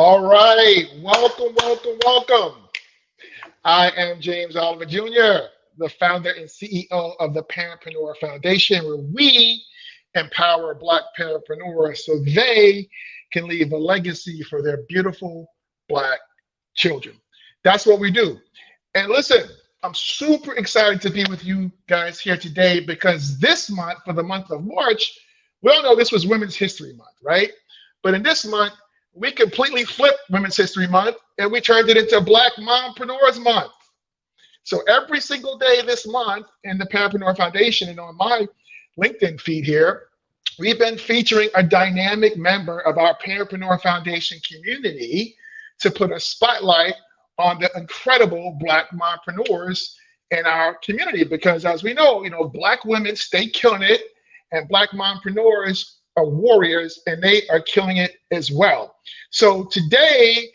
All right. Welcome, welcome, welcome. I am James Oliver Jr., the founder and CEO of the Parentpreneur Foundation, where we empower Black parentpreneurs so they can leave a legacy for their beautiful Black children. That's what we do. And listen, I'm super excited to be with you guys here today because this month, for the month of March, we all know this was Women's History Month, right? But in this month, we completely flipped Women's History Month and we turned it into Black Mompreneurs Month. So every single day this month in the Parapreneur Foundation and on my LinkedIn feed here, we've been featuring a dynamic member of our Parapreneur Foundation community to put a spotlight on the incredible Black mompreneurs in our community. Because as we know, Black women stay killing it and Black mompreneurs are warriors and they are killing it as well. So today,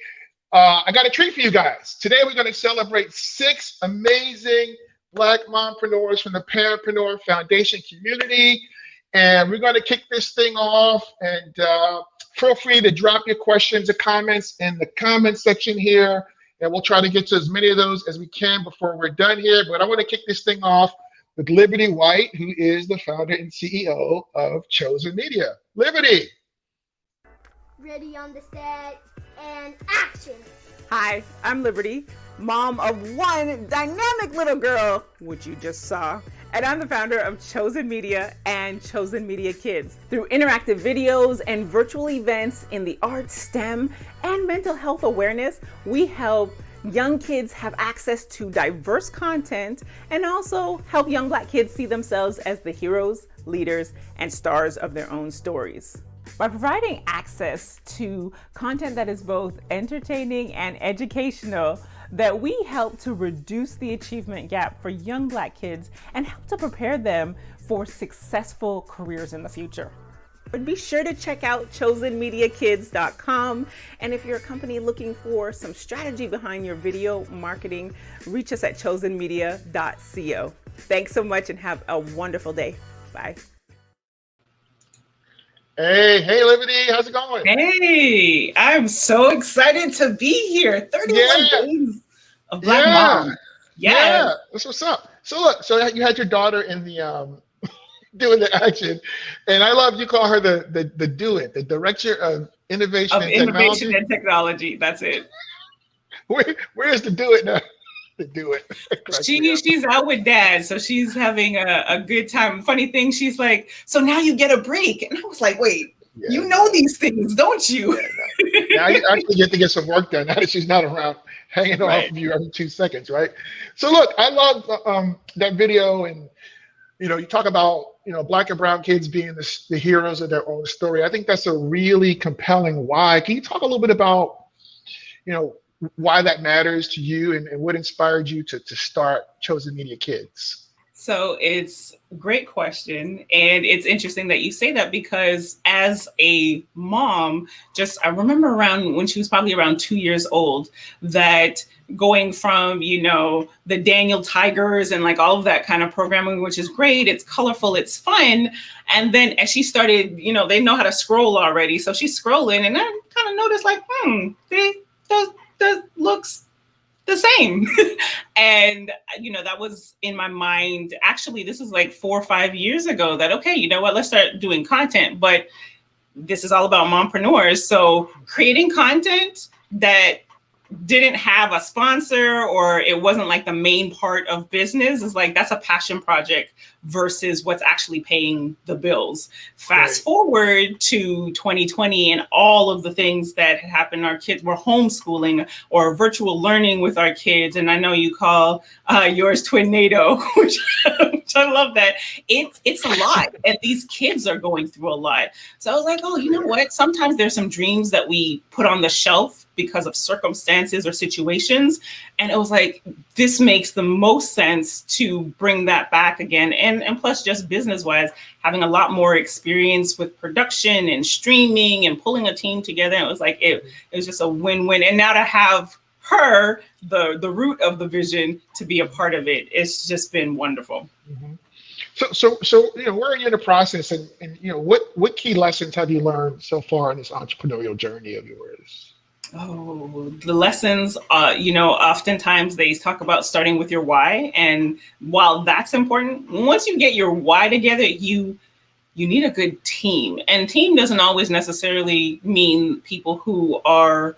I got a treat for you guys. Today, we're going to celebrate 6 amazing Black mompreneurs from the Parapreneur Foundation community. And we're going to kick this thing off. And feel free to drop your questions or comments in the comment section here. And we'll try to get to as many of those as we can before we're done here. But I want to kick this thing off with Liberty White, who is the founder and CEO of Chosen Media. Liberty. Ready on the set and action. Hi, I'm Liberty, mom of one dynamic little girl, which you just saw. And I'm the founder of Chosen Media and Chosen Media Kids. Through interactive videos and virtual events in the arts, STEM, and mental health awareness, we help young kids have access to diverse content and also help young Black kids see themselves as the heroes, leaders, and stars of their own stories. By providing access to content that is both entertaining and educational, that we help to reduce the achievement gap for young Black kids and help to prepare them for successful careers in the future. But be sure to check out chosenmediakids.com. And if you're a company looking for some strategy behind your video marketing, reach us at chosenmedia.co. Thanks so much and have a wonderful day. Bye. Hey, Liberty, how's it going? Hey, I'm so excited to be here. 31 days of Black Mom. Yeah, that's what's up. So look, you had your daughter in the doing the action, and I love you call her the do it, the director of innovation and technology. That's it. Where is the do it now? The do it. She's out with dad, so she's having a good time. Funny thing, she's like, so now you get a break, and I was like, wait, you know these things, don't you? Now you actually get to get some work done now that she's not around hanging off of you every 2 seconds, right? So look, I love that video, and you talk about Black and brown kids being the heroes of their own story. I think that's a really compelling why. Can you talk a little bit about why that matters to you and what inspired you to start Chosen Media Kids? So it's a great question. And it's interesting that you say that because as a mom, I remember around when she was probably around 2 years old, that going from, the Daniel Tigers and like all of that kind of programming, which is great. It's colorful, it's fun. And then as she started, they know how to scroll already. So she's scrolling and I kind of noticed like, that looks the same. And, that was in my mind. Actually, this is like 4 or 5 years ago that, okay, you know what, let's start doing content. But this is all about mompreneurs. So creating content that didn't have a sponsor or it wasn't like the main part of business is like, that's a passion project versus what's actually paying the bills. Fast forward to 2020 and all of the things that had happened. Our kids were homeschooling or virtual learning with our kids. And I know you call yours Twinado, which I love that. It's a lot and these kids are going through a lot. So I was like, oh, you know what? Sometimes there's some dreams that we put on the shelf because of circumstances or situations. And it was like, this makes the most sense to bring that back again. And plus just business wise, having a lot more experience with production and streaming and pulling a team together. It was like, it was just a win-win. And now to have her, the root of the vision, to be a part of it, it's just been wonderful. Mm-hmm. So where are you in the process and what key lessons have you learned so far in this entrepreneurial journey of yours? Oh, the lessons, oftentimes they talk about starting with your why. And while that's important, once you get your why together, you need a good team. And team doesn't always necessarily mean people who are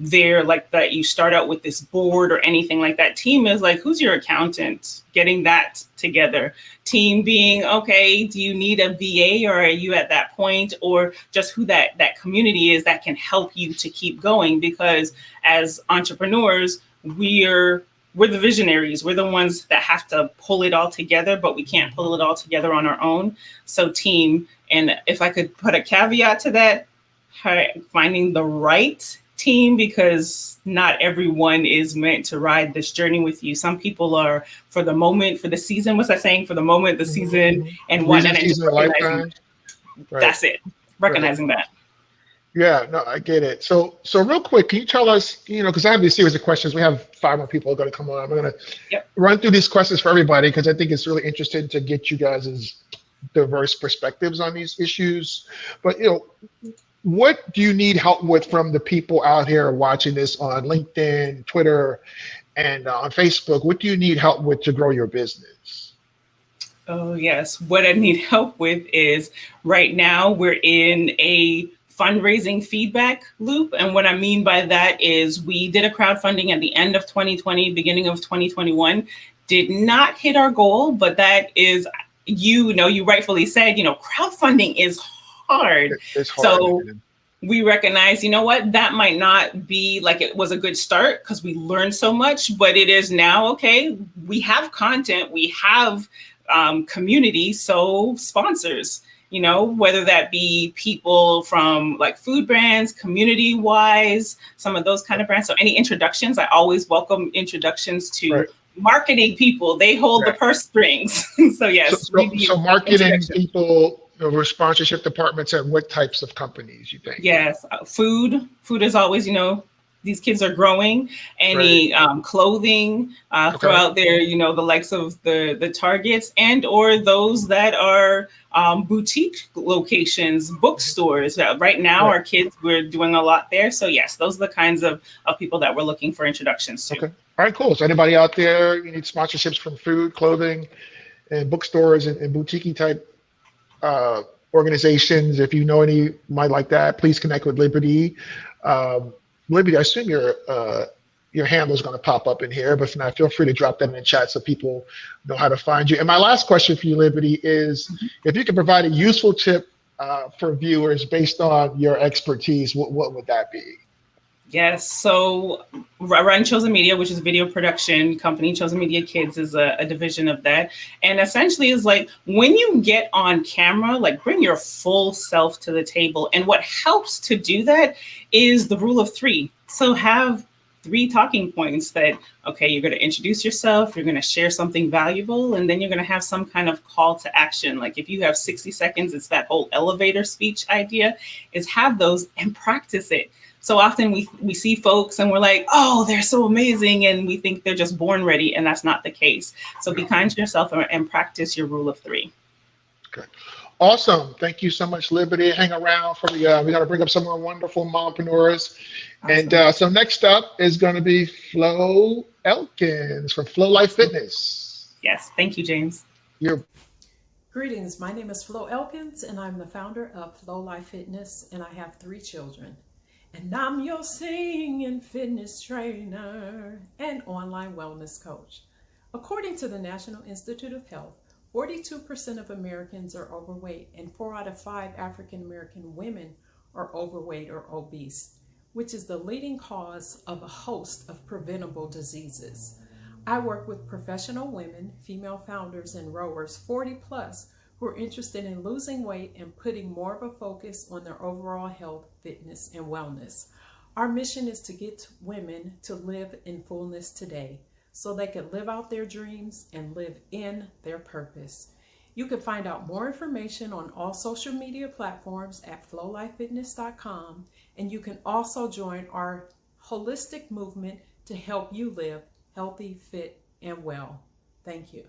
there like that. You start out with this board or anything like that. Team is like, who's your accountant? Getting that together. Team being, okay, do you need a VA, or are you at that point, or just who that community is that can help you to keep going? Because as entrepreneurs, we're the visionaries. We're the ones that have to pull it all together, but we can't pull it all together on our own. So team, and if I could put a caveat to that, finding the right team, because not everyone is meant to ride this journey with you. Some people are for the moment, for the season. What's that saying? For the moment, the season, and Reason, whatnot. And just season, recognizing lifetime. Right. that's it. Recognizing Right. that. Yeah, no, I get it. So real quick, can you tell us, because I have these series of questions. We have 5 more people going to come on. I'm going to Yep. run through these questions for everybody because I think it's really interesting to get you guys' diverse perspectives on these issues. But, what do you need help with from the people out here watching this on LinkedIn, Twitter, and on Facebook? What do you need help with to grow your business? Oh, yes. What I need help with is right now we're in a fundraising feedback loop. And what I mean by that is we did a crowdfunding at the end of 2020, beginning of 2021, did not hit our goal, but that is, you rightfully said, crowdfunding is hard. It's hard. So we recognize, that might not be like it was a good start because we learned so much, but it is now, okay, we have content, we have community, so sponsors, whether that be people from like food brands, community wise, some of those kind of brands. So any introductions, I always welcome introductions to marketing people. They hold the purse strings. So yes. So marketing people with sponsorship departments and what types of companies you think? Yes. Food is always, these kids are growing. Any clothing, throw out there, the likes of the Targets and or those that are boutique locations, bookstores. Right now, our kids, we're doing a lot there. So yes, those are the kinds of people that we're looking for introductions to. Okay. All right, cool. So anybody out there, you need sponsorships from food, clothing, and bookstores and boutique type organizations. If you know any might like that, please connect with Liberty. Liberty, I assume your handle is going to pop up in here, but if not, feel free to drop that in the chat so people know how to find you. And my last question for you, Liberty, is if you could provide a useful tip for viewers based on your expertise, what would that be? Yes. So I run Chosen Media, which is a video production company. Chosen Media Kids is a division of that. And essentially is like when you get on camera, like bring your full self to the table. And what helps to do that is the rule of 3. So have 3 talking points that, okay, you're going to introduce yourself, you're going to share something valuable, and then you're going to have some kind of call to action. Like if you have 60 seconds, it's that whole elevator speech idea, is have those and practice it. So often we see folks and we're like, oh, they're so amazing. And we think they're just born ready. And that's not the case. So be kind to yourself and practice your rule of 3. Okay. Awesome. Thank you so much, Liberty. Hang around for we got to bring up some more wonderful mompreneurs. Awesome. And so next up is going to be Flo Elkins from Flow Life Fitness. Yes. Thank you, James. Greetings. My name is Flo Elkins, and I'm the founder of Flow Life Fitness, and I have 3 children. And I'm your singing fitness trainer and online wellness coach. According to the National Institute of Health, 42% of Americans are overweight and 4 out of 5 African American women are overweight or obese, which is the leading cause of a host of preventable diseases. I work with professional women, female founders, and rowers 40 plus who are interested in losing weight and putting more of a focus on their overall health, fitness, and wellness. Our mission is to get women to live in fullness today so they can live out their dreams and live in their purpose. You can find out more information on all social media platforms at flowlifefitness.com, and you can also join our holistic movement to help you live healthy, fit, and well. Thank you.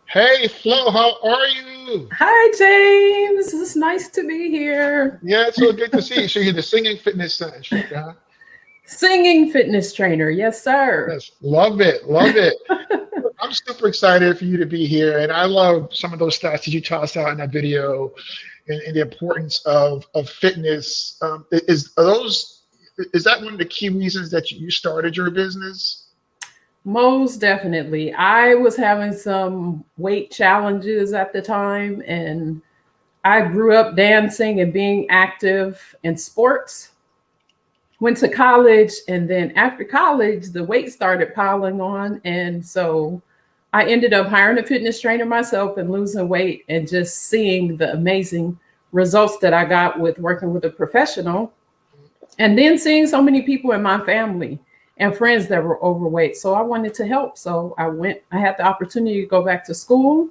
Hey, Flo, how are you? Hi, James. It's nice to be here. Yeah, it's so good to see you. So you're the singing fitness instructor, huh? Singing fitness trainer. Yes, sir. Yes, love it, love it. I'm super excited for you to be here, and I love some of those stats that you tossed out in that video, and the importance of fitness. Is that one of the key reasons that you started your business? Most definitely. I was having some weight challenges at the time, and I grew up dancing and being active in sports. Went to college, and then after college, the weight started piling on. And so I ended up hiring a fitness trainer myself and losing weight and just seeing the amazing results that I got with working with a professional. And then seeing so many people in my family and friends that were overweight. So I wanted to help. So I had the opportunity to go back to school,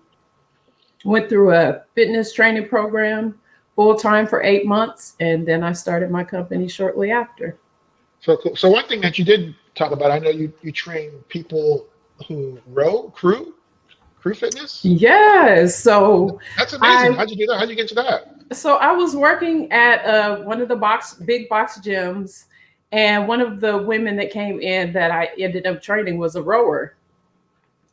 went through a fitness training program full time for 8 months. And then I started my company shortly after. So cool. So one thing that you did talk about, I know you train people who crew fitness. Yes. So That's amazing. How'd you do that? How'd you get to that? I was working at one of the big box gyms, and one of the women that came in that I ended up training was a rower.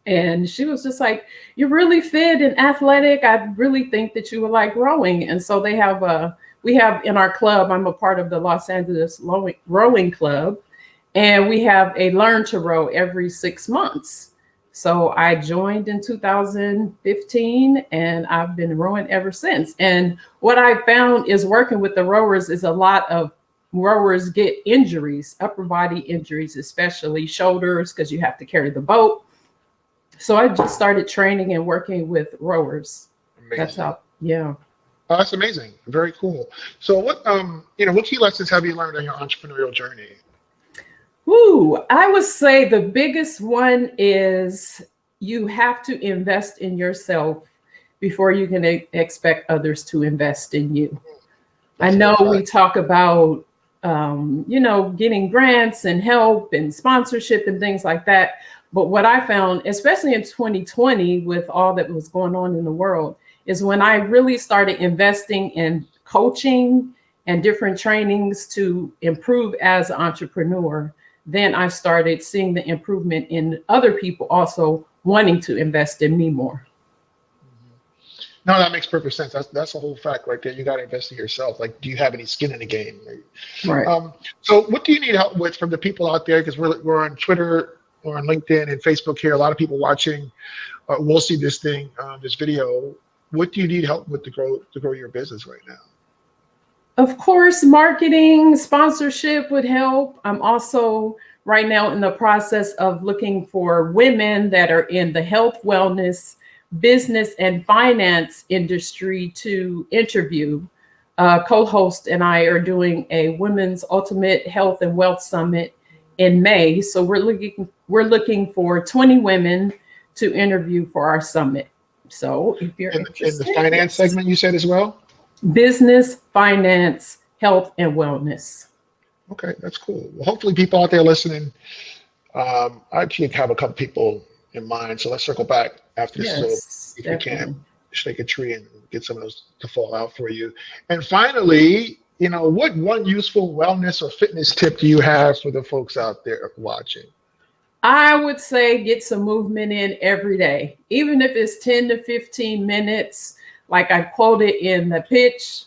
And she was just like, "You're really fit and athletic. I really think that you would like rowing." And so we have in our club, I'm a part of the Los Angeles Rowing Club, and we have a learn to row every 6 months. So I joined in 2015, and I've been rowing ever since. And what I found is working with the rowers is a lot of rowers get injuries, upper body injuries, especially shoulders, because you have to carry the boat. So I just started training and working with rowers. Amazing. That's how, yeah. Oh, that's amazing. Very cool. So what key lessons have you learned on your entrepreneurial journey? I would say the biggest one is you have to invest in yourself before you can expect others to invest in you. That's I know right. we talk about, getting grants and help and sponsorship and things like that. But what I found, especially in 2020, with all that was going on in the world, is when I really started investing in coaching and different trainings to improve as an entrepreneur, then I started seeing the improvement in other people also wanting to invest in me more. No, that makes perfect sense. That's the whole fact right there. You got to invest in yourself. Like, do you have any skin in the game? Right. So what do you need help with from the people out there? Because we're on Twitter or on LinkedIn and Facebook here. A lot of people watching will see this video. What do you need help with to grow your business right now? Of course, marketing, sponsorship would help. I'm also right now in the process of looking for women that are in the health, wellness, business, and finance industry to interview. Co-host and I are doing a Women's Ultimate Health and Wealth Summit in May. So we're looking for 20 women to interview for our summit. So if you're interested, in the finance segment, you said as well? Business, finance, health, and wellness. Okay, that's cool. Well, hopefully people out there listening, I actually have a couple people in mind. So let's circle back after this. Yes, So if definitely. you can, shake a tree and get some of those to fall out for you. And finally, what one useful wellness or fitness tip do you have for the folks out there watching? I would say get some movement in every day, even if it's 10 to 15 minutes. Like I quoted in the pitch,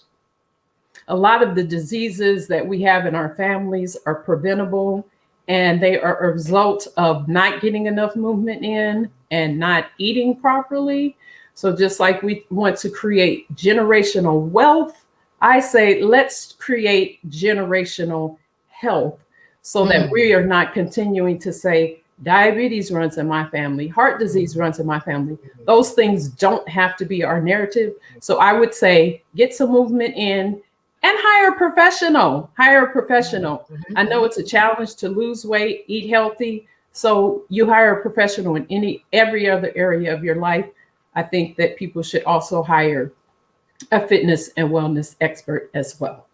a lot of the diseases that we have in our families are preventable, and they are a result of not getting enough movement in and not eating properly. So just like we want to create generational wealth, I say let's create generational health so that we are not continuing to say diabetes runs in my family, heart disease runs in my family. Those things don't have to be our narrative. So I would say get some movement in and hire a professional. I know it's a challenge to lose weight, eat healthy. So you hire a professional in every other area of your life. I think that people should also hire a fitness and wellness expert as well.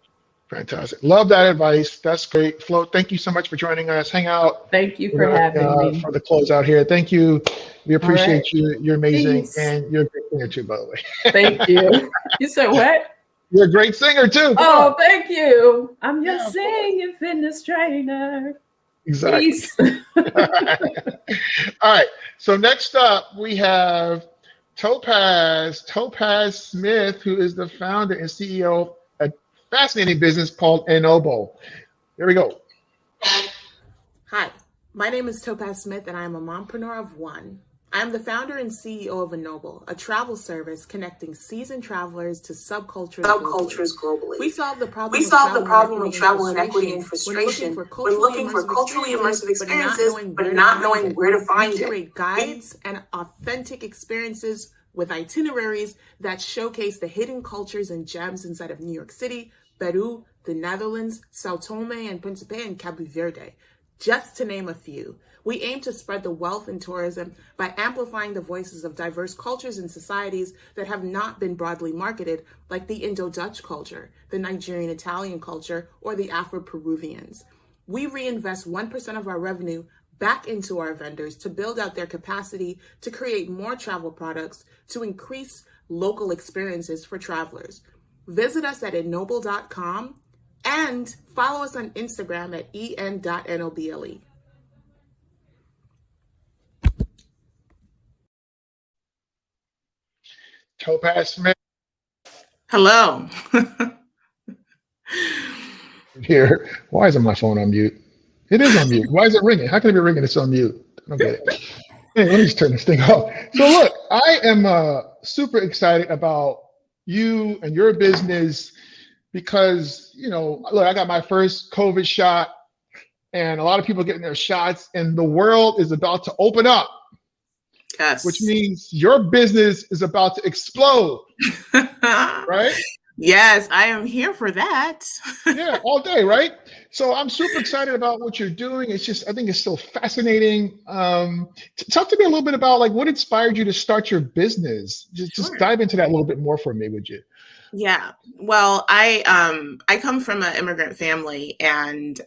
Fantastic. Love that advice. That's great. Flo, thank you so much for joining us. Hang out. Thank you for having me. For the closeout here. Thank you. We All right. appreciate you. You're amazing, Peace. and you're a great singer too, by the way. Thank you. You said what? You're a great singer too. Come on. Oh, thank you. I'm your Yeah, of course. singing fitness trainer. Exactly. Peace. All right. So next up, we have Topaz Smith, who is the founder and CEO of a fascinating business called Ennoble. Here we go. Hi, my name is Topaz Smith and I am a mompreneur of one. I am the founder and CEO of Ennoble, a travel service connecting seasoned travelers to subcultures globally. We solve the problem of travel inequity and frustration when looking for culturally immersive experiences but not knowing where to find it. We curate guides and authentic experiences with itineraries that showcase the hidden cultures and gems inside of New York City, Peru, the Netherlands, Sao Tome and Principe, and Cabo Verde, just to name a few. We aim to spread the wealth in tourism by amplifying the voices of diverse cultures and societies that have not been broadly marketed, like the Indo-Dutch culture, the Nigerian-Italian culture, or the Afro-Peruvians. We reinvest 1% of our revenue back into our vendors to build out their capacity to create more travel products to increase local experiences for travelers. Visit us at ennoble.com and follow us on Instagram at en.noble. Topaz Smith Hello. here. Why isn't my phone on mute? It is on mute. Why is it ringing? How can it be ringing? It's on mute. I don't get it. Hey, let me just turn this thing off. So look, I am super excited about you and your business because, look, I got my first COVID shot and a lot of people getting their shots and the world is about to open up. Yes. Which means your business is about to explode, right? Yes, I am here for that. Yeah, all day, right? So I'm super excited about what you're doing. It's just, I think it's so fascinating. Talk to me a little bit about like what inspired you to start your business. Just dive into that a little bit more for me, would you? Yeah. Well, I come from an immigrant family and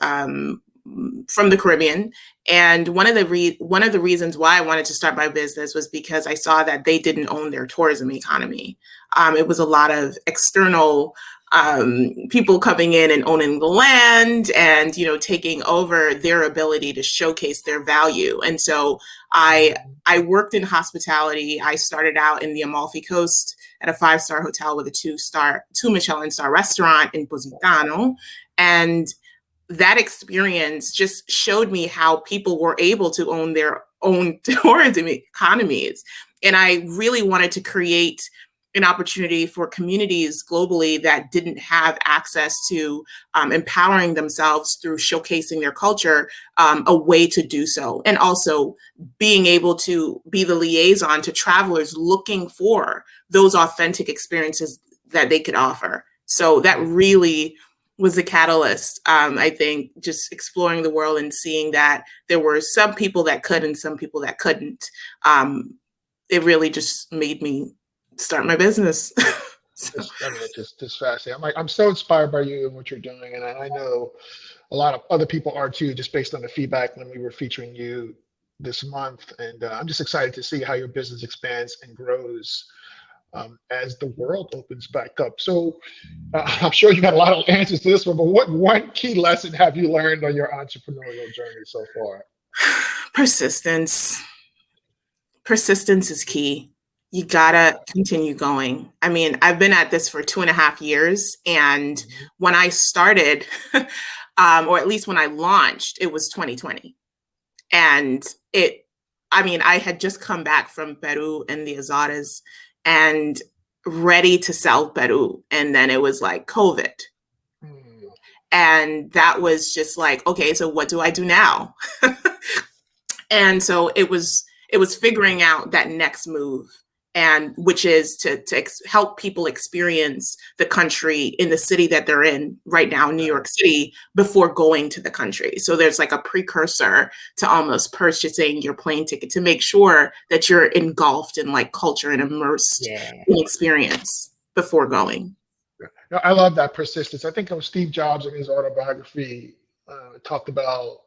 from the Caribbean. And one of the reasons why I wanted to start my business was because I saw that they didn't own their tourism economy. It was a lot of external people coming in and owning the land and, taking over their ability to showcase their value. And so I worked in hospitality. I started out in the Amalfi Coast at a 5-star hotel with a 2 Michelin star restaurant in Positano. And that experience just showed me how people were able to own their own tourism economies. And I really wanted to create an opportunity for communities globally that didn't have access to empowering themselves through showcasing their culture, a way to do so. And also being able to be the liaison to travelers looking for those authentic experiences that they could offer. So that really was the catalyst. I think just exploring the world and seeing that there were some people that could and some people that couldn't. It really just made me start my business. It's just fascinating. I'm so inspired by you and what you're doing, and I know a lot of other people are too, just based on the feedback when we were featuring you this month. And I'm just excited to see how your business expands and grows as the world opens back up. So I'm sure you got a lot of answers to this one, but what one key lesson have you learned on your entrepreneurial journey so far? Persistence. Persistence is key. You gotta continue going. I mean, I've been at this for 2.5 years. And when I started, or at least when I launched, it was 2020. And I had just come back from Peru and the Azores and ready to sell Peru. And then it was like COVID. And that was just like, okay, so what do I do now? And so it was figuring out that next move, and which is to help people experience the country in the city that they're in right now, New York City, before going to the country. So there's like a precursor to almost purchasing your plane ticket to make sure that you're engulfed in like culture and immersed in experience before going. I love that persistence. I think Steve Jobs in his autobiography talked about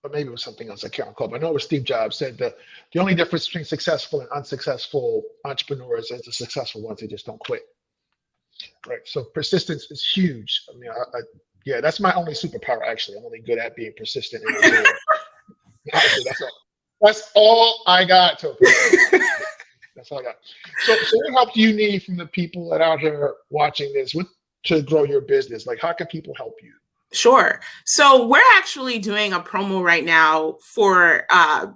or maybe it was something else I can't recall. But I know it was Steve Jobs said that the only difference between successful and unsuccessful entrepreneurs is the successful ones, they just don't quit. Right. So persistence is huge. I mean, yeah, that's my only superpower. Actually, I'm only good at being persistent and resilient. Honestly, that's all I got, Topi. That's all I got. So what help do you need from the people that are out here watching this to grow your business? Like, how can people help you? Sure. So we're actually doing a promo right now for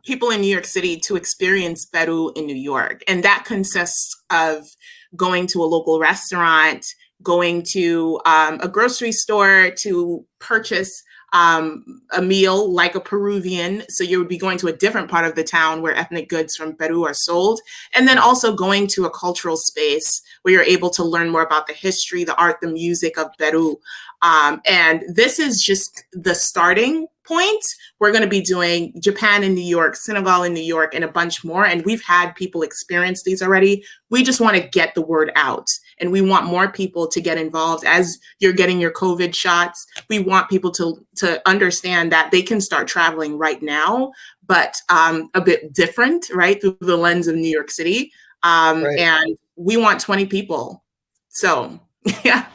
people in New York City to experience Peru in New York. And that consists of going to a local restaurant, going to a grocery store to purchase a meal like a Peruvian. So you would be going to a different part of the town where ethnic goods from Peru are sold. And then also going to a cultural space where you're able to learn more about the history, the art, the music of Peru. And this is just the starting point. We're going to be doing Japan in New York, Senegal in New York, and a bunch more. And we've had people experience these already. We just want to get the word out. And we want more people to get involved as you're getting your COVID shots. We want people to understand that they can start traveling right now, but a bit different, right? Through the lens of New York City. Right. And we want 20 people. So, yeah.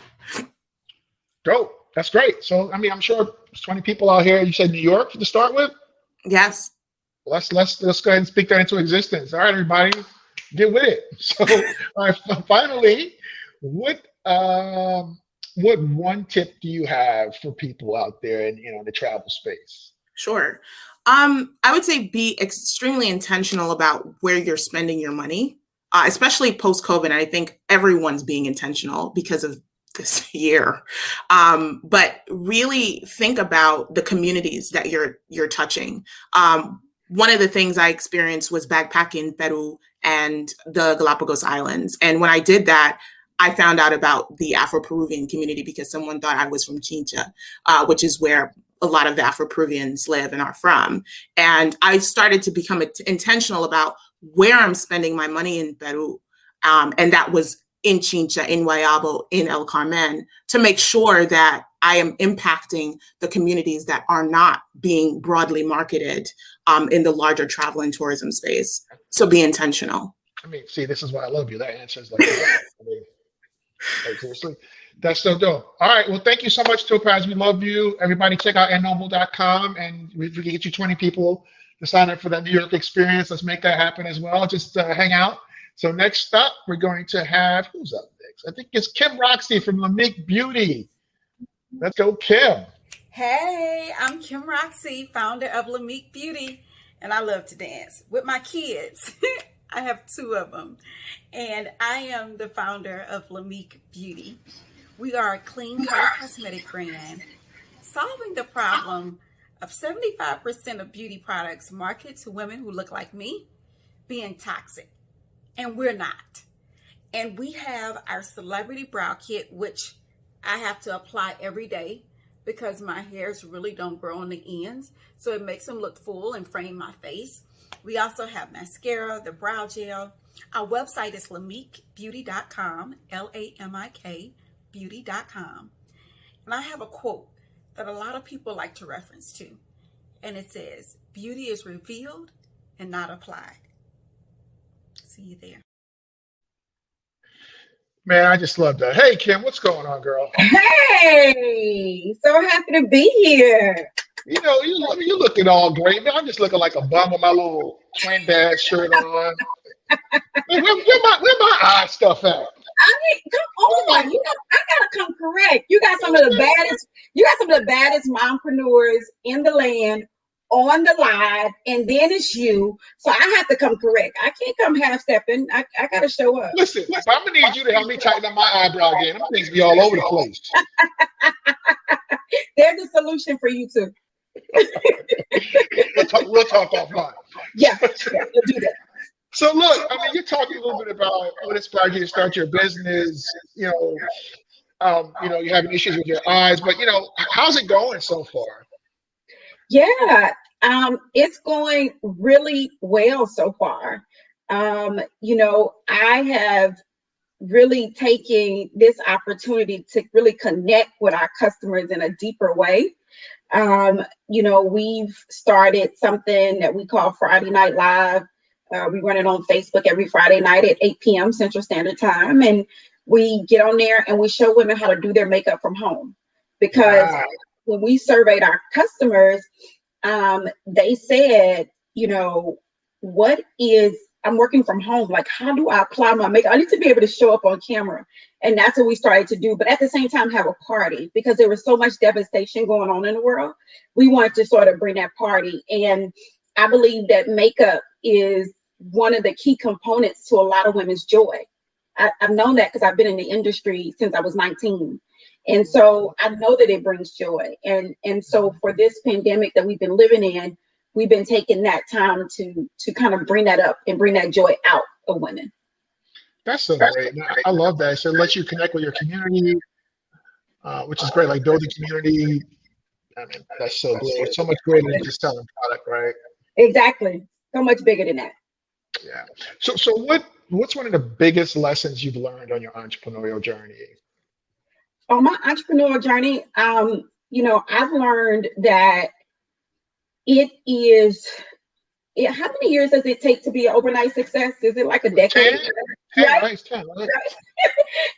Dope. That's great. So, I mean, I'm sure there's 20 people out here. You said New York to start with? Yes. Let's go ahead and speak that into existence. All right, everybody, get with it. So, all right, finally, what one tip do you have for people out there in the travel space? Sure. I would say be extremely intentional about where you're spending your money, especially post-COVID. I think everyone's being intentional because of this year. But really think about the communities that you're touching. One of the things I experienced was backpacking in Peru and the Galapagos Islands. And when I did that, I found out about the Afro-Peruvian community because someone thought I was from Chincha, which is where a lot of the Afro-Peruvians live and are from. And I started to become intentional about where I'm spending my money in Peru. And that was in Chincha, in Guayabo, in El Carmen, to make sure that I am impacting the communities that are not being broadly marketed in the larger travel and tourism space. So be intentional. I mean, see, this is why I love you. That answer is like, I mean, like seriously, that's so dope. All right, well, thank you so much, Topaz. We love you. Everybody, check out nnoble.com, and we can get you 20 people to sign up for that New York experience. Let's make that happen as well. Just hang out. So next up, we're going to have, who's up next? I think it's Kim Roxy from Lamique Beauty. Let's go, Kim. Hey, I'm Kim Roxy, founder of Lamique Beauty, and I love to dance with my kids. I have 2 of them, and I am the founder of Lamique Beauty. We are a clean color cosmetic brand, solving the problem of 75% of beauty products marketed to women who look like me being toxic. And we're not. And we have our celebrity brow kit, which I have to apply every day because my hairs really don't grow on the ends. So it makes them look full and frame my face. We also have mascara, the brow gel. Our website is lamiquebeauty.com, L-A-M-I-K, beauty.com. And I have a quote that a lot of people like to reference to. And it says, beauty is revealed and not applied. See you there. Man, I just love that. Hey, Kim, what's going on, girl? Hey, so happy to be here. You looking all great, man. I'm just looking like a bum with my little twin dad shirt on. Where my eye stuff at? I mean, come on, I gotta come correct. You got some of the baddest mompreneurs in the land on the live, and then it's you. So I have to come correct. I can't come half-stepping. I gotta show up. Listen, I'm gonna need you to help me tighten up my eyebrow again. Them things be all over the place. There's a solution for you too. We'll talk offline. Yeah, we'll do that. So look, I mean, you're talking a little bit about what inspired you to start your business. You're having issues with your eyes, but how's it going so far? Yeah, it's going really well so far. I have really taken this opportunity to really connect with our customers in a deeper way. We've started something that we call Friday Night Live. We run it on Facebook every Friday night at 8 p.m. Central Standard Time. And we get on there and we show women how to do their makeup from home. Because when we surveyed our customers, they said, I'm working from home. Like, how do I apply my makeup? I need to be able to show up on camera. And that's what we started to do. But at the same time, have a party, because there was so much devastation going on in the world. We wanted to sort of bring that party. And I believe that makeup is one of the key components to a lot of women's joy. I've known that because I've been in the industry since I was 19. And so I know that it brings joy. And so for this pandemic that we've been living in, we've been taking that time to kind of bring that up and bring that joy out of women. That's so great. I love that. So it lets you connect with your community, which is great. Like building community. I mean, that's so great. It's so much greater than just selling product, right? Exactly. So much bigger than that. Yeah. So what's one of the biggest lessons you've learned on your entrepreneurial journey? On my entrepreneurial journey, I've learned that how many years does it take to be an overnight success? Is it like a decade? 10, right? Right? 10, right?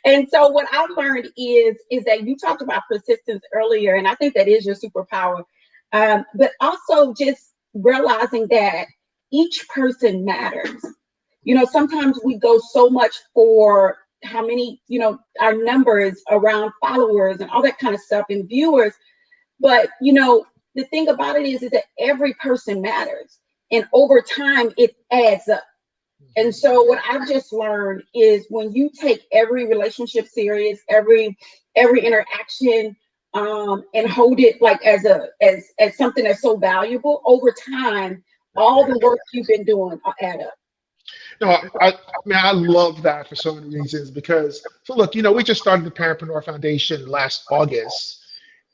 And so what I've learned is that you talked about persistence earlier, and I think that is your superpower. But also just realizing that each person matters. Sometimes we go so much for how many, our numbers around followers and all that kind of stuff and viewers. But, the thing about it is that every person matters. And over time, it adds up. And so what I've just learned is when you take every relationship serious, every interaction, and hold it like as something that's so valuable, over time, all the work you've been doing will add up. No, I love that for so many reasons because, so look, we just started the Parentpreneur Foundation last August.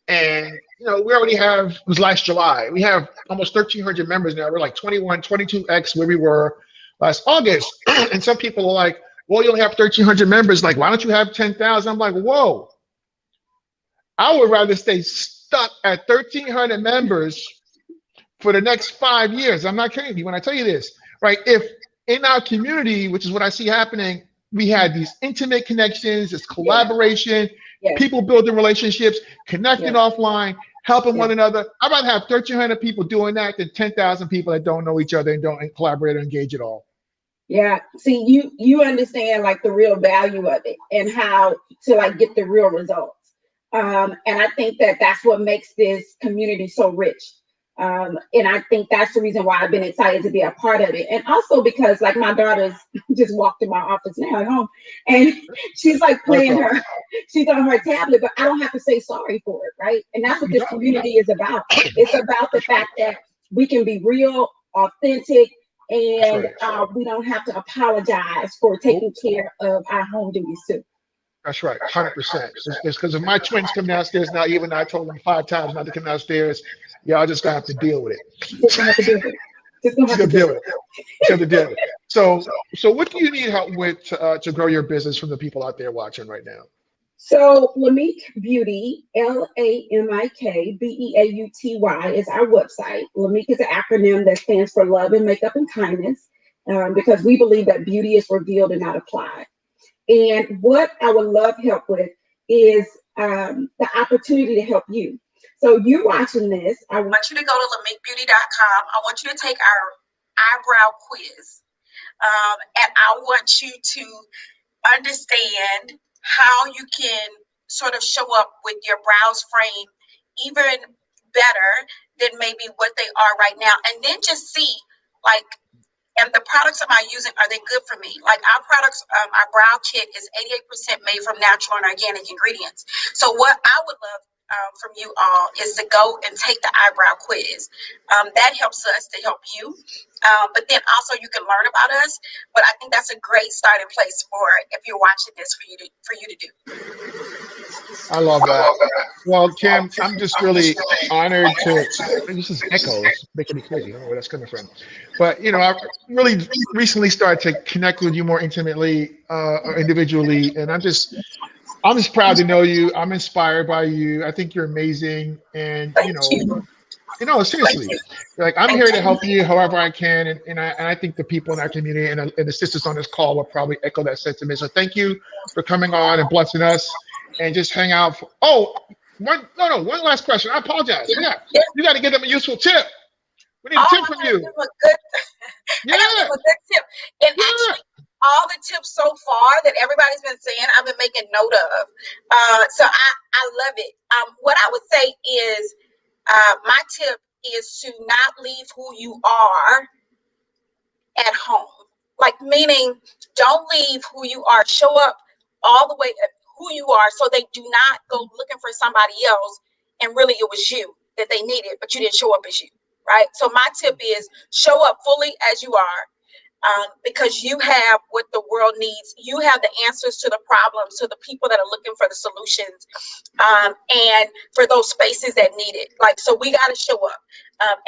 And, we already have, it was last July, we have almost 1,300 members now. We're like 22x where we were last August. And some people are like, well, you only have 1,300 members. Like, why don't you have 10,000? I'm like, whoa, I would rather stay stuck at 1,300 members for the next 5 years. I'm not kidding you when I tell you this, right? If in our community, which is what I see happening, we had these intimate connections, this collaboration, people building relationships, connecting offline, helping one another. I'd rather have 1,300 people doing that than 10,000 people that don't know each other and don't collaborate or engage at all. Yeah. See, you understand like the real value of it and how to like get the real results. And I think that that's what makes this community so rich. And I think that's the reason why I've been excited to be a part of it. And also because like my daughter's just walked in my office now at home and she's like playing she's on her tablet, but I don't have to say sorry for it, right? And that's what this community is about. It's about the fact that we can be real, authentic, and we don't have to apologize for taking care of our home duties too. That's right, 100%. It's because if my twins come downstairs now, even though I told them 5 times not to come downstairs, y'all just gonna have to deal with it. Just gonna have to deal with it. Just gonna have to deal with it. Just have to deal with it. So what do you need help with to grow your business from the people out there watching right now? So Lamique Beauty, LAMIK BEAUTY is our website. Lamique is an acronym that stands for love and makeup and kindness, because we believe that beauty is revealed and not applied. And what I would love help with is the opportunity to help you. So you're watching this. I want you to go to LamiqueBeauty.com. I want you to take our eyebrow quiz. And I want you to understand how you can sort of show up with your brows framed even better than maybe what they are right now. And then just see like, and the products am I using, are they good for me? Like our products, our brow kit is 88% made from natural and organic ingredients. So what I would love from you all is to go and take the eyebrow quiz. That helps us to help you. But then also you can learn about us. But I think that's a great starting place for if you're watching this for you to do. I love that. Well, Kim, I'm just really honored to. This is echoes making me crazy. I don't know where that's coming from, but I really recently started to connect with you more intimately or individually, and I'm just I'm just proud to know you. I'm inspired by you. I think you're amazing. And, Thank you. seriously, like I'm Thank here to you. help you however I can. And I think the people in our community and the sisters on this call will probably echo that sentiment. So thank you for coming on and blessing us and just hang out. One last question. I apologize. Yeah. Yeah. You got to give them a useful tip. We need Oh, a I tip from gotta give you. them a good. I gotta give Yeah. them a good tip. And Yeah. actually, all the tips so far that everybody's been saying, I've been making note of. So I love it. What I would say is, my tip is to not leave who you are at home. Like, meaning, don't leave who you are. Show up all the way at who you are, so they do not go looking for somebody else, and really it was you that they needed, but you didn't show up as you. Right. So my tip is show up fully as you are, because you have what the world needs. You have the answers to the problems, to the people that are looking for the solutions, and for those spaces that need it. Like, so we got to show up.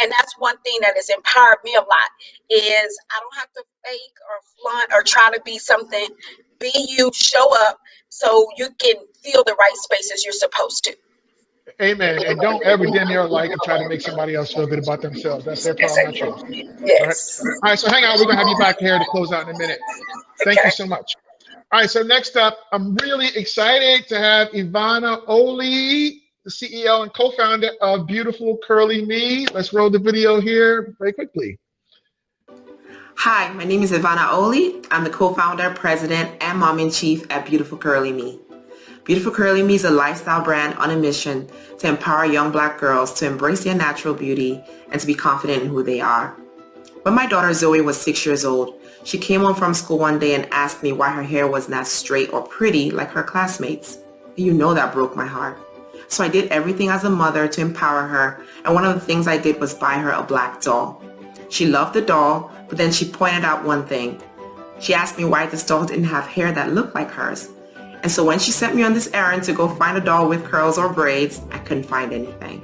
And that's one thing that has empowered me a lot is I don't have to fake or flaunt or try to be something. Be you, show up so you can feel the right spaces you're supposed to. Amen. And don't ever dim your light to try to make somebody else feel good about themselves. That's their problem, not yours. All right. Yes. All right. So hang on. We're going to have you back here to close out in a minute. Thank you Okay. so much. All right. So next up, I'm really excited to have Ivana Oli, the CEO and co-founder of Beautiful Curly Me. Let's roll the video here very quickly. Hi, my name is Ivana Oli. I'm the co-founder, president, and mom-in-chief at Beautiful Curly Me. Beautiful Curly Me is a lifestyle brand on a mission to empower young Black girls to embrace their natural beauty and to be confident in who they are. When my daughter Zoe was 6 years old, she came home from school one day and asked me why her hair was not straight or pretty like her classmates. You know that broke my heart. So I did everything as a mother to empower her, and one of the things I did was buy her a black doll. She loved the doll, but then she pointed out one thing. She asked me why this doll didn't have hair that looked like hers. And so when she sent me on this errand to go find a doll with curls or braids, I couldn't find anything.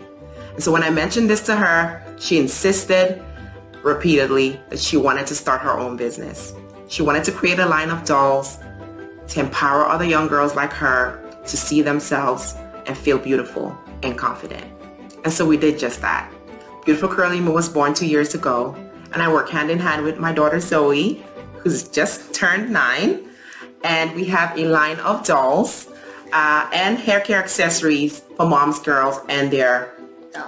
And so when I mentioned this to her, she insisted repeatedly that she wanted to start her own business. She wanted to create a line of dolls to empower other young girls like her to see themselves and feel beautiful and confident. And so we did just that. Beautiful Curly Me was born 2 years ago, and I work hand in hand with my daughter Zoe, who's just turned 9. And we have a line of dolls and hair care accessories for moms, girls, and their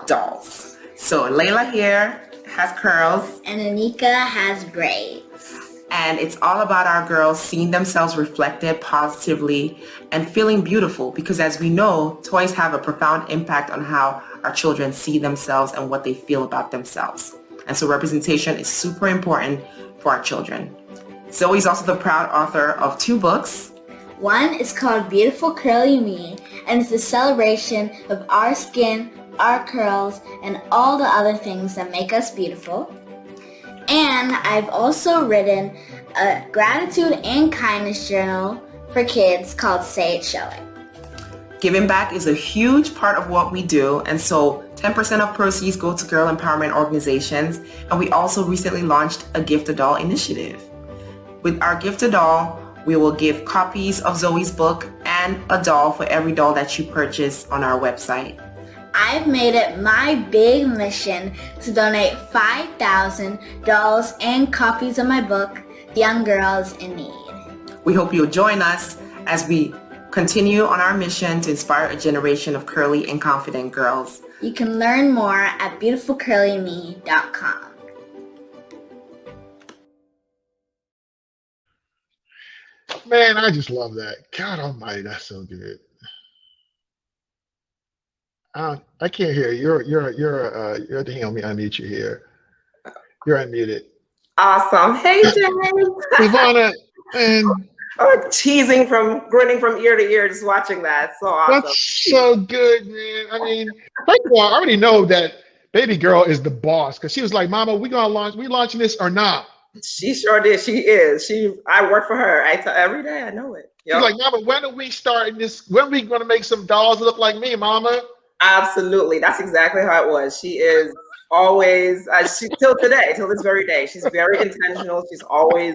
dolls. So Layla here has curls. And Anika has braids. And it's all about our girls seeing themselves reflected positively and feeling beautiful, because as we know, toys have a profound impact on how our children see themselves and what they feel about themselves. And so representation is super important for our children. Zoe's also the proud author of 2 books. One is called Beautiful Curly Me, and it's a celebration of our skin, our curls, and all the other things that make us beautiful. And I've also written a gratitude and kindness journal for kids called Say It Show It. Giving back is a huge part of what we do, and so 10% of proceeds go to girl empowerment organizations, and we also recently launched a Gift a Doll initiative. With our Gift a Doll, we will give copies of Zoe's book and a doll for every doll that you purchase on our website. I've made it my big mission to donate 5,000 dolls and copies of my book, Young Girls in Need. We hope you'll join us as we continue on our mission to inspire a generation of curly and confident girls. You can learn more at beautifulcurlyme.com. Man, I just love that. God almighty, that's so good. I can't hear you. You're the hell me unmute you here. You're unmuted. Awesome. Hey, James. Ivana, and Oh, grinning from ear to ear, just watching that. So awesome. that's so good, man. I mean, first of all, I already know that baby girl is the boss because she was like, "Mama, we launching this or not?" She sure did. She is. I work for her. I tell every day. I know it. She's like, "Mama, when are we starting this? When are we going to make some dolls that look like me, Mama?" Absolutely. That's exactly how it was. She is always, till today, till this very day, she's very intentional. She's always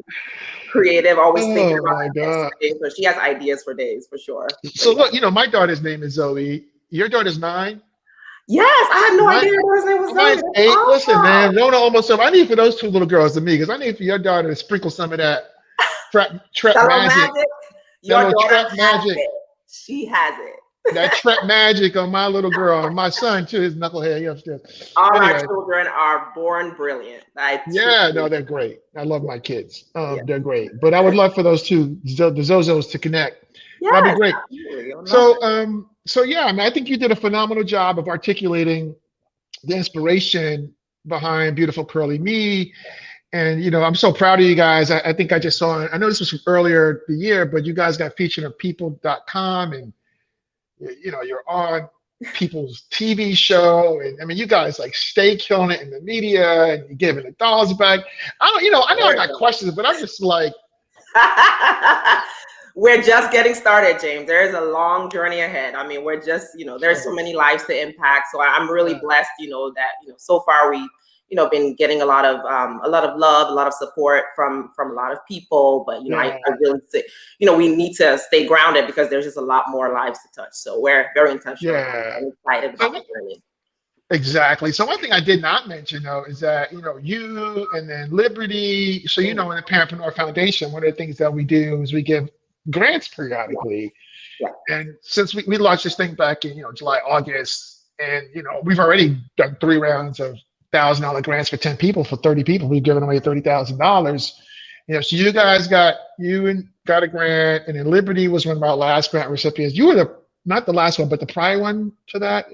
creative, always thinking Oh about my the next God. thing. So she has ideas for days for sure. So look, my daughter's name is Zoe. Your daughter's 9. Yes, I had no My idea her name was Zoe. mine's That's 8. Listen, man, awesome. Rona almost up. I need for those 2 little girls to me because I need for your daughter to sprinkle some of that trap That little magic, magic, that your little daughter trap has magic, it. She has it. that trap magic on my little girl and my son too. His knucklehead, he upstairs. All our Anyway, children are born brilliant. yeah, no, they're great. I love my kids. Yeah. They're great. But I would love for those 2, the Zozos, to connect. That'd be Yes, great. absolutely. I love So, it. so yeah, I mean, I think you did a phenomenal job of articulating the inspiration behind Beautiful Curly Me. And, I'm so proud of you guys. I think I just saw, I know this was from earlier the year, but you guys got featured on people.com, and, you're on people's TV show. And I mean, you guys like stay killing it in the media, and you're giving the dollars back. I know I got questions, but I'm just like, We're just getting started, James. There is a long journey ahead. I mean, we're just, there's so many lives to impact. So I'm really blessed, that, so far we've, been getting a lot of love, a lot of support from a lot of people. But, I really say, we need to stay grounded because there's just a lot more lives to touch. So we're very intentional and excited about the journey. Exactly. So one thing I did not mention though is that you and then Liberty. So in the Parentpreneur Foundation, one of the things that we do is we give grants periodically. Yeah. And since we launched this thing back in July, August, and we've already done 3 rounds of $1,000 grants for 10 people. For 30 people, we've given away $30,000. So you guys got a grant, and then Liberty was one of our last grant recipients. You were not the last one, but the prior one to that,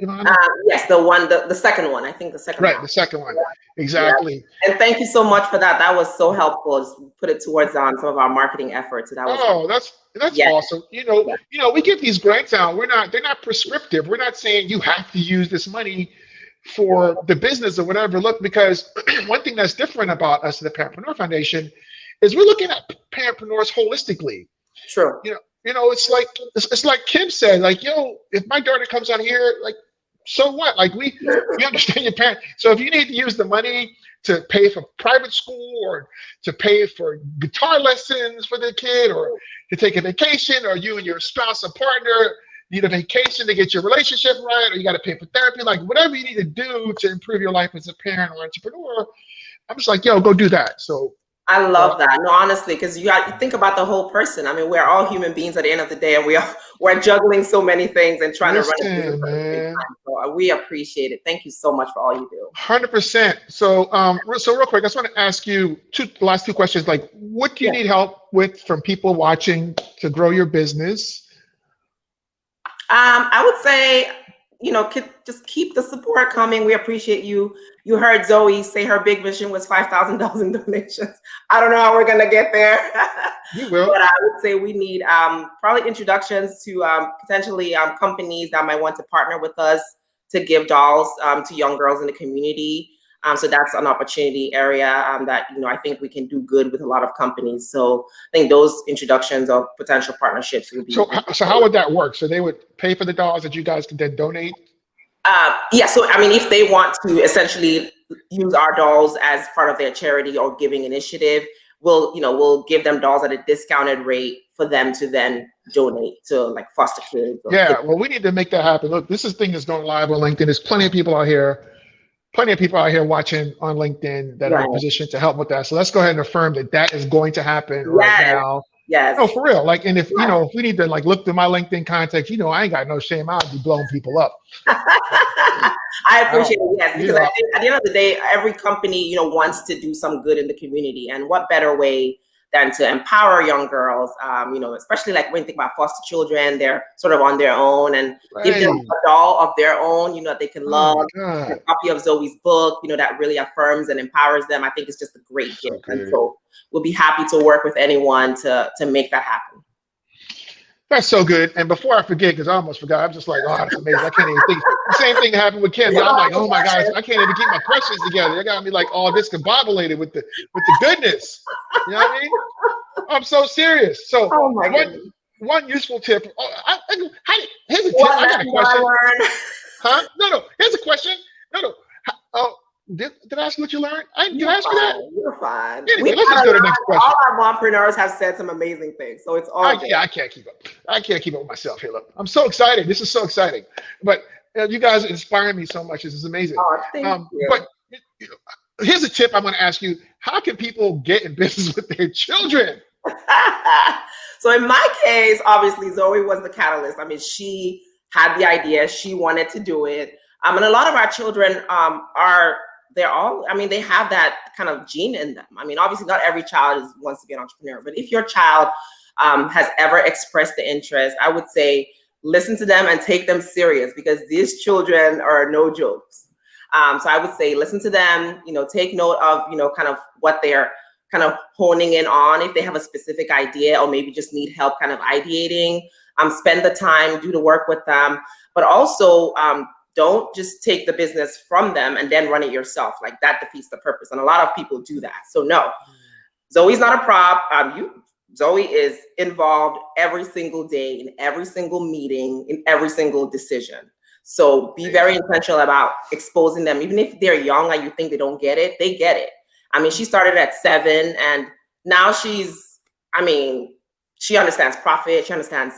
Yes, the second one. I think the second one. Right, the second one. Exactly. Yeah. And thank you so much for that. That was so helpful. Just put it towards some of our marketing efforts. That was that's awesome. We give these grants out. They're not prescriptive. We're not saying you have to use this money for the business or whatever. Look, because one thing that's different about us at the Parentpreneur Foundation is we're looking at parentpreneurs holistically. True. It's like Kim said, like, if my daughter comes on here, like, so what? Like, we understand your parent. So if you need to use the money to pay for private school, or to pay for guitar lessons for the kid, or to take a vacation, or you and your spouse or partner need a vacation to get your relationship right, or you got to pay for therapy, like whatever you need to do to improve your life as a parent or entrepreneur, I'm just like, go do that. So I love that. No, honestly, because you think about the whole person. I mean, we're all human beings at the end of the day, and we're juggling so many things and trying to run a business at the same time. So we appreciate it. Thank you so much for all you do. 100%. So, real quick, I just want to ask you last two questions. Like, what do you need help with from people watching to grow your business? I would say, just keep the support coming. We appreciate you. You heard Zoe say her big vision was $5,000 in donations. I don't know how we're gonna get there. You will. But I would say we need probably introductions to potentially companies that might want to partner with us to give dolls to young girls in the community. So that's an opportunity area that I think we can do good with a lot of companies. So I think those introductions or potential partnerships would be. So how would that work? So they would pay for the dolls that you guys can then donate? Yeah. So I mean, if they want to essentially use our dolls as part of their charity or giving initiative, we'll give them dolls at a discounted rate for them to then donate to like foster kids. Yeah. Well, we need to make that happen. Look, this thing is going live on LinkedIn. There's plenty of people out here watching on LinkedIn that are in a position to help with that. So let's go ahead and affirm that is going to happen right now. Yes. No, for real. Like, and if if we need to like look through my LinkedIn contacts, I ain't got no shame. I'll be blowing people up. I appreciate it. Yes, because I think at the end of the day, every company wants to do some good in the community, and what better way than to empower young girls? Especially like when you think about foster children, they're sort of on their own, and give them a doll of their own, that they can love. A copy of Zoe's book, that really affirms and empowers them. I think it's just a great gift, and so we'll be happy to work with anyone to make that happen. That's so good. And before I forget, because I almost forgot, I'm just like, oh, that's amazing. I can't even think. The same thing happened with Kim. I'm like, oh my gosh, I can't even keep my questions together. They got me like all discombobulated with the goodness. You know what I mean? I'm so serious. So one useful tip. Here's a tip. I got a question. Huh? No. Here's a question. No. Did I ask you what you learned? Did I You're ask you that? fine. You're fine. Anyway, let's just go to the next question. All our mompreneurs have said some amazing things, so it's all good. I can't keep up. I can't keep up with myself here. Look, I'm so excited. This is so exciting. But you guys inspire me so much. This is amazing. Oh, thank you. But here's a tip I'm going to ask you. How can people get in business with their children? So in my case, obviously, Zoe was the catalyst. I mean, she had the idea. She wanted to do it. And a lot of our children they have that kind of gene in them. I mean, obviously not every child wants to be an entrepreneur, but if your child has ever expressed the interest, I would say listen to them and take them serious, because these children are no jokes. So I would say listen to them, take note of, kind of what they're kind of honing in on, if they have a specific idea or maybe just need help kind of ideating, spend the time, do the work with them, but also don't just take the business from them and then run it yourself. Like that defeats the purpose. And a lot of people do that. So no, Zoe's not a prop. Zoe is involved every single day, in every single meeting, in every single decision. So be very intentional about exposing them. Even if they're young and you think they don't get it, they get it. I mean, she started at 7 and now she understands profit. She understands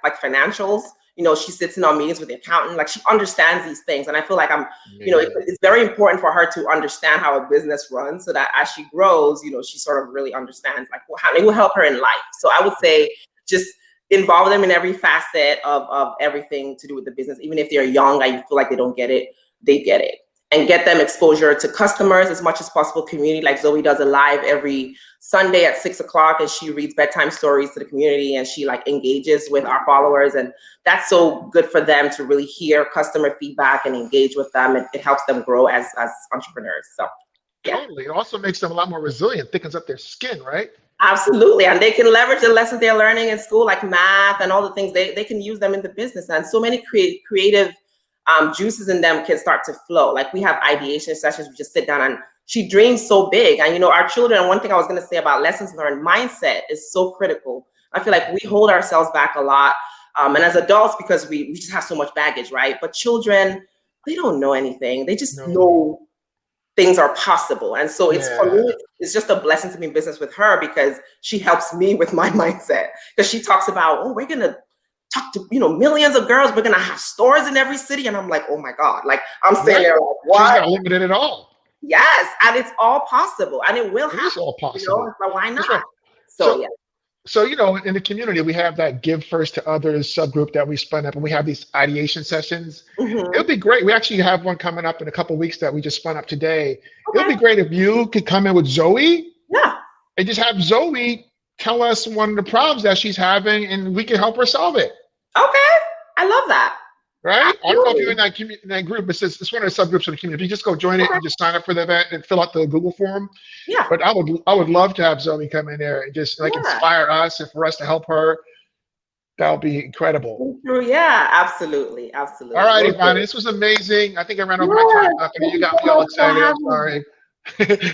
like financials. She sits in on meetings with the accountant. Like she understands these things. And I feel like it's very important for her to understand how a business runs, so that as she grows, she sort of really understands like how it will help her in life. So I would say just involve them in every facet of everything to do with the business. Even if they're young and you feel like they don't get it, they get it. And get them exposure to customers as much as possible, community. Like Zoe does a live every Sunday at 6:00 and she reads bedtime stories to the community and she like engages with our followers. And that's so good for them to really hear customer feedback and engage with them. It helps them grow as entrepreneurs. So yeah. Totally. It also makes them a lot more resilient, thickens up their skin, right? Absolutely. And they can leverage the lessons they're learning in school, like math and all the things, they can use them in the business. And so many creative juices in them can start to flow. Like we have ideation sessions, we just sit down and she dreams so big. And our children, one thing I was going to say about lessons learned, mindset is so critical. I feel like we hold ourselves back a lot. And as adults, because we just have so much baggage, right? But children, they don't know anything. They just know things are possible. And so for me, it's just a blessing to be in business with her, because she helps me with my mindset. Because she talks about, we're going to talk to millions of girls, we're gonna have stores in every city, and I'm like, oh my God, like I'm saying there, like, what? She's not limited at all. Yes, and it's all possible, and it will happen. It's all possible. But why not? Right. So yeah. So in the community, we have that Give First to Others subgroup that we spun up, and we have these ideation sessions. Mm-hmm. It would be great. We actually have one coming up in a couple of weeks that we just spun up today. Okay. It would be great if you could come in with Zoe. Yeah. And just have Zoe tell us one of the problems that she's having, and we can help her solve it. Okay, I love that. Right? Absolutely. I don't know if you're in that group. It's one of the subgroups of the community. If you just go join it and just sign up for the event and fill out the Google form. Yeah. But I would love to have Zoe come in there and just inspire us, and for us to help her. That would be incredible. Yeah, absolutely. All right, Ivana, this was amazing. I think I ran over my time. You got me all excited. I'm sorry.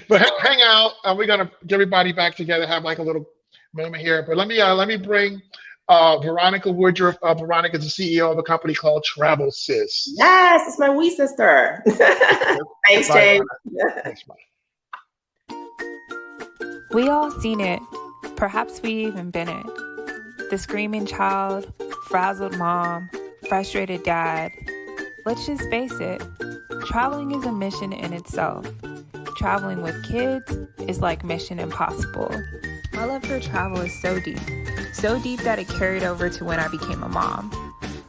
But hang out. We're gonna get everybody back together. Have like a little moment here. But let me bring Veronica Woodruff. Veronica is the CEO of a company called Travel Sis. Yes, it's my wee sister. Thanks, James. Thanks, bye. We all seen it. Perhaps we even been it. The screaming child, frazzled mom, frustrated dad. Let's just face it. Traveling is a mission in itself. Traveling with kids is like Mission Impossible. My love for travel is so deep that it carried over to when I became a mom.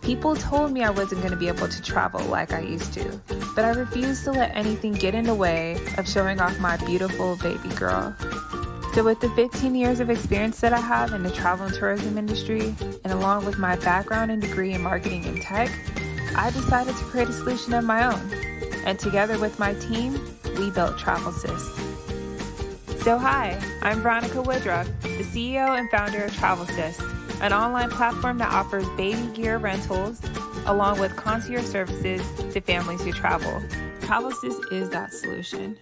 People told me I wasn't going to be able to travel like I used to, but I refused to let anything get in the way of showing off my beautiful baby girl. So with the 15 years of experience that I have in the travel and tourism industry, and along with my background and degree in marketing and tech, I decided to create a solution of my own. And together with my team, we built Travel Sis. So hi, I'm Veronica Woodruff, the CEO and founder of Travel Sis, an online platform that offers baby gear rentals along with concierge services to families who travel. Travel Sis is that solution.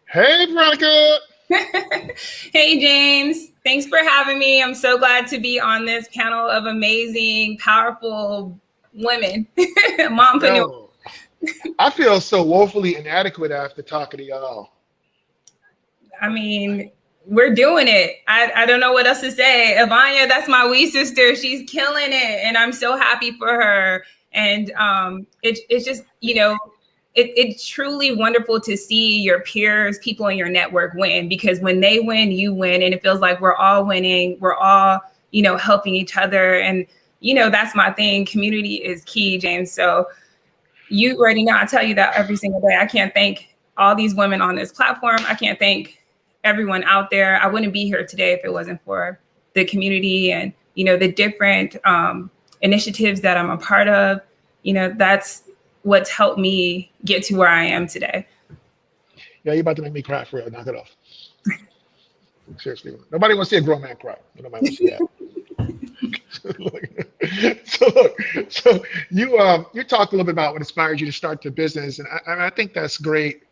Hey, Veronica. Hey, James. Thanks for having me. I'm so glad to be on this panel of amazing, powerful women, mompreneurs. Yo, I feel so woefully inadequate after talking to y'all. I mean, we're doing it. I don't know what else to say. Ivania, that's my wee sister. She's killing it, and I'm so happy for her. And it's just, you know, it's truly wonderful to see your peers, people in your network win, because when they win, you win. And it feels like we're all winning. We're all, you know, helping each other. And, you know, that's my thing. Community is key, James. So you already know, I tell you that every single day. I can't thank all these women on this platform. I can't thank everyone out there. I wouldn't be here today if it wasn't for the community and, you know, the different initiatives that I'm a part of. You know, that's what's helped me get to where I am today. Yeah, you're about to make me cry for real. Knock it off. Seriously, nobody wants to see a grown man cry. Nobody wants to see that. So you talked a little bit about what inspired you to start the business, and I think that's great.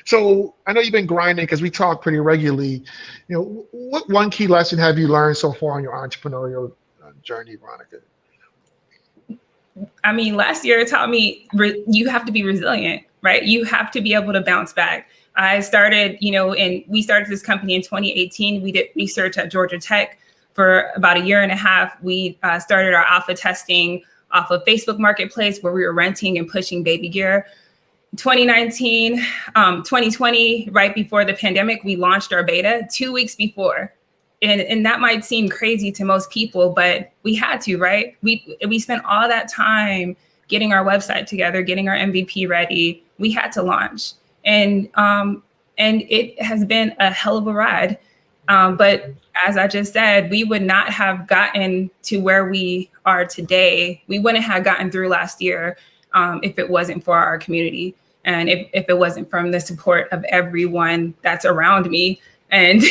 So I know you've been grinding because we talk pretty regularly. You know, what one key lesson have you learned so far on your entrepreneurial journey, Veronica? I mean, last year it taught me you have to be resilient, right? You have to be able to bounce back. I started, you know, and we started this company in 2018. We did research at Georgia Tech for about a year and a half. We started our alpha testing off of Facebook Marketplace, where we were renting and pushing baby gear. 2020, right before the pandemic, we launched our beta 2 weeks before. And that might seem crazy to most people, but we had to, right? We spent all that time getting our website together, getting our MVP ready. We had to launch. And it has been a hell of a ride. But as I just said, we would not have gotten to where we are today. We wouldn't have gotten through last year if it wasn't for our community. And if it wasn't from the support of everyone that's around me. And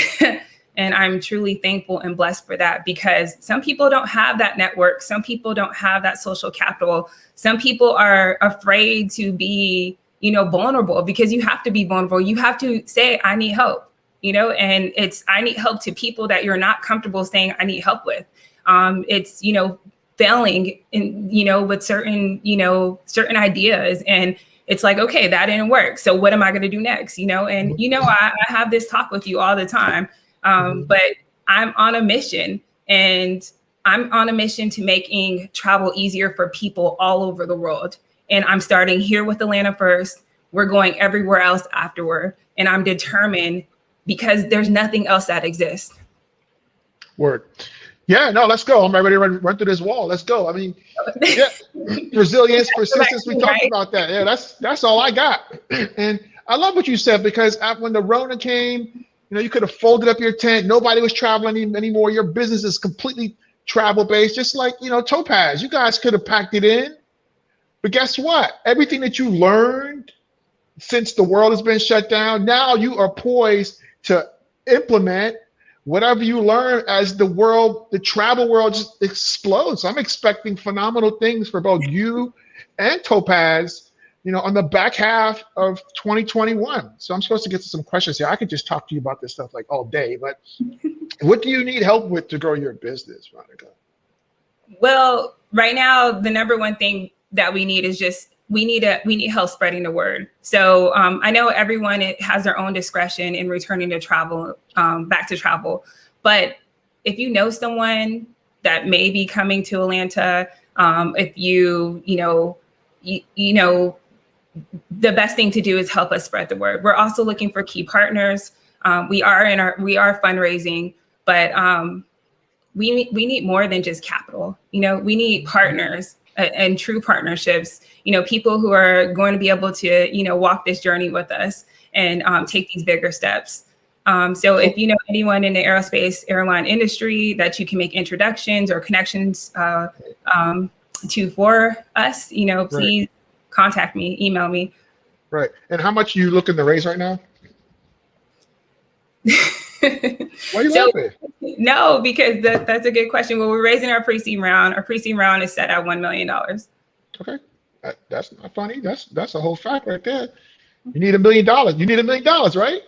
and I'm truly thankful and blessed for that, because some people don't have that network. Some people don't have that social capital. Some people are afraid to be, you know, vulnerable, because you have to be vulnerable. You have to say, I need help, you know, and I need help to people that you're not comfortable saying I need help with. It's, you know, failing in, you know, with certain ideas. And it's like, okay, that didn't work. So what am I going to do next? You know, and, you know, I have this talk with you all the time. But I'm on a mission, and I'm on a mission to making travel easier for people all over the world. And I'm starting here with Atlanta first. We're going everywhere else afterward. And I'm determined, because there's nothing else that exists. Word. Yeah, no, let's go. I'm ready to run through this wall. Let's go. I mean, yeah, resilience, persistence. We talked about that. Yeah, that's all I got. And I love what you said, because when the Rona came, you know, you could have folded up your tent. Nobody was traveling anymore. Your business is completely travel based, just like, you know, Topaz. You guys could have packed it in. But guess what? Everything that you learned since the world has been shut down, now you are poised to implement whatever you learn as the travel world just explodes. I'm expecting phenomenal things for both you and Topaz, you know, on the back half of 2021. So I'm supposed to get to some questions here. I could just talk to you about this stuff like all day, but what do you need help with to grow your business, Veronica? Well, right now, the number one thing that we need is just, we need help spreading the word. So I know everyone has their own discretion in returning to travel, back to travel. But if you know someone that may be coming to Atlanta, if you know, the best thing to do is help us spread the word. We're also looking for key partners. We are fundraising, but we need more than just capital. You know, we need partners and true partnerships. You know, people who are going to be able to, you know, walk this journey with us and take these bigger steps. So if you know anyone in the aerospace airline industry that you can make introductions or connections to for us, you know, please contact me, email me. Right. And how much are you looking to raise right now? Why are you laughing? No, because that's a good question. Well, we're raising our pre-seed round. Our pre-seed round is set at $1 million. Okay. That's not funny. That's a whole fact right there. You need $1 million. You need $1 million, right?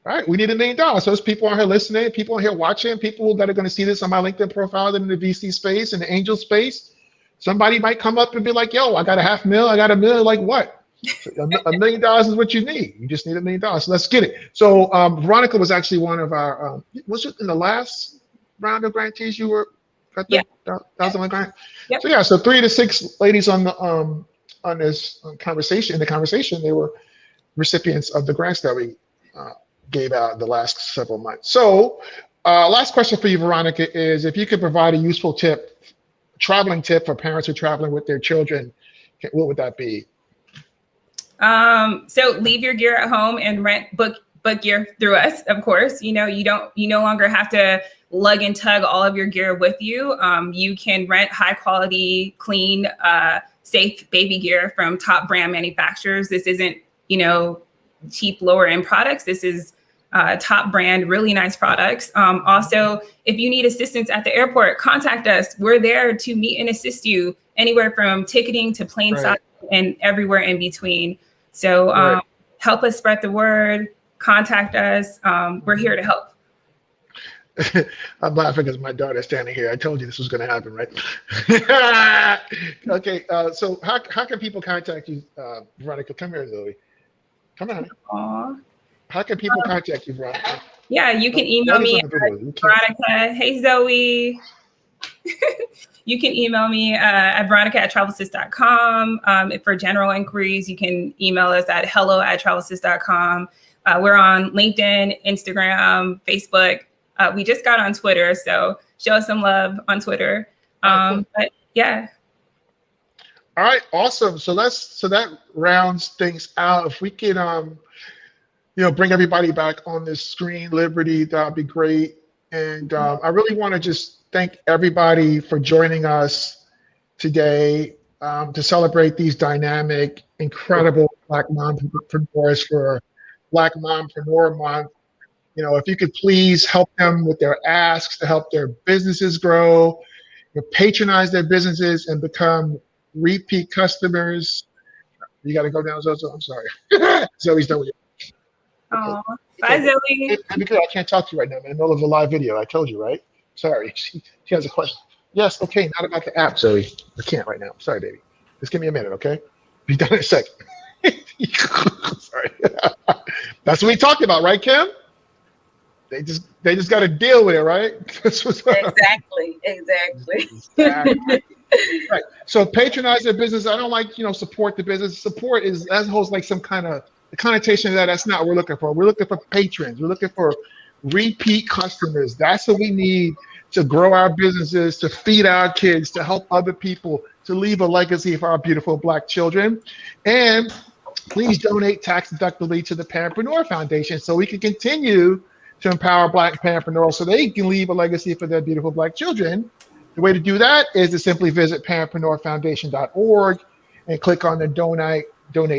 All right, we need $1 million. So there's people on here listening, people on here watching, people that are going to see this on my LinkedIn profile in the VC space, in the angel space. Somebody might come up and be like, yo, I got $500,000, I got $1 million, like what? $1 million is what you need. You just need $1 million. So let's get it. So Veronica was actually one of our, was it in the last round of grantees you were at the $1,000 grant? Yep. So yeah, so 3 to 6 ladies on the on this conversation, in the conversation, they were recipients of the grants that we gave out the last several months. So last question for you, Veronica, is if you could provide a useful tip, traveling tip for parents who are traveling with their children, what would that be? So leave your gear at home and book gear through us, of course. You no longer have to lug and tug all of your gear with you. You can rent high quality, clean, safe baby gear from top brand manufacturers. This isn't, cheap, lower end products. This is top brand, really nice products. Also, if you need assistance at the airport, contact us. We're there to meet and assist you anywhere from ticketing to plane side and everywhere in between. So help us spread the word, contact us. We're here to help. I'm laughing because my daughter's standing here. I told you this was going to happen, right? Okay, so how can people contact you, Veronica? Come here, Zoe. Come on. Aww. How can people contact you, Veronica? Yeah, you can email me at Veronica. Hey, Zoe. You can email me at veronica@travelassist.com. For general inquiries, you can email us at hello@travelassist.com. We're on LinkedIn, Instagram, Facebook. We just got on Twitter, so show us some love on Twitter. But yeah. All right, awesome. So that rounds things out. If we can, bring everybody back on this screen, Liberty, that'd be great. And I really want to just thank everybody for joining us today to celebrate these dynamic, incredible Black mompreneurs for Black Mompreneur Month. If you could please help them with their asks to help their businesses grow, patronize their businesses and become repeat customers. You got to go down, Zozo. I'm sorry. Zoe's done with you. Oh, bye, Zoe. Because I can't talk to you right now. I'm in the middle of a live video. I told you, right? Sorry. She has a question. Yes, okay. Not about the app, Zoe. I can't right now. Sorry, baby. Just give me a minute, okay? Be done in a second. Sorry. That's what we talked about, right, Kim? They just got to deal with it, right? Exactly. Right. So patronize their business. I don't like, support the business. Support is as holds like some kind of the connotation of that. That's not what we're looking for. We're looking for patrons. We're looking for repeat customers. That's what we need to grow our businesses, to feed our kids, to help other people, to leave a legacy for our beautiful Black children. And please donate tax deductibly to the Parentpreneur Foundation so we can continue to empower Black parentpreneurs so they can leave a legacy for their beautiful Black children. The way to do that is to simply visit parentpreneurfoundation.org and click on the Donate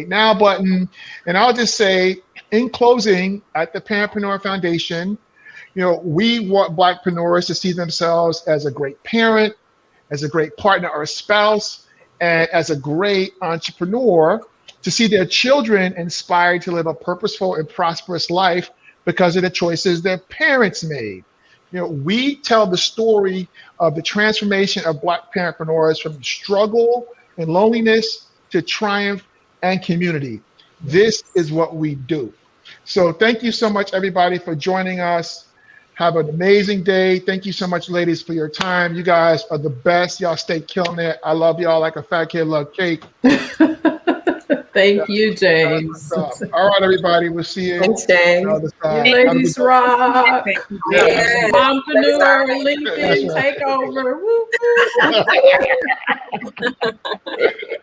Now button. And I'll just say, in closing, at the Parentpreneur Foundation, we want Blackpreneurs to see themselves as a great parent, as a great partner or a spouse, and as a great entrepreneur, to see their children inspired to live a purposeful and prosperous life because of the choices their parents made. We tell the story of the transformation of Black parentpreneurs from struggle and loneliness to triumph and community. This is what we do. So thank you so much, everybody, for joining us. Have an amazing day. Thank you so much, ladies, for your time. You guys are the best. Y'all stay killing it. I love y'all like a fat kid love cake. Thank you, James. All right, everybody. We'll see you. Thanks, James. You ladies rock. Yes. Mompreneur, LinkedIn takeover. Woo, woo.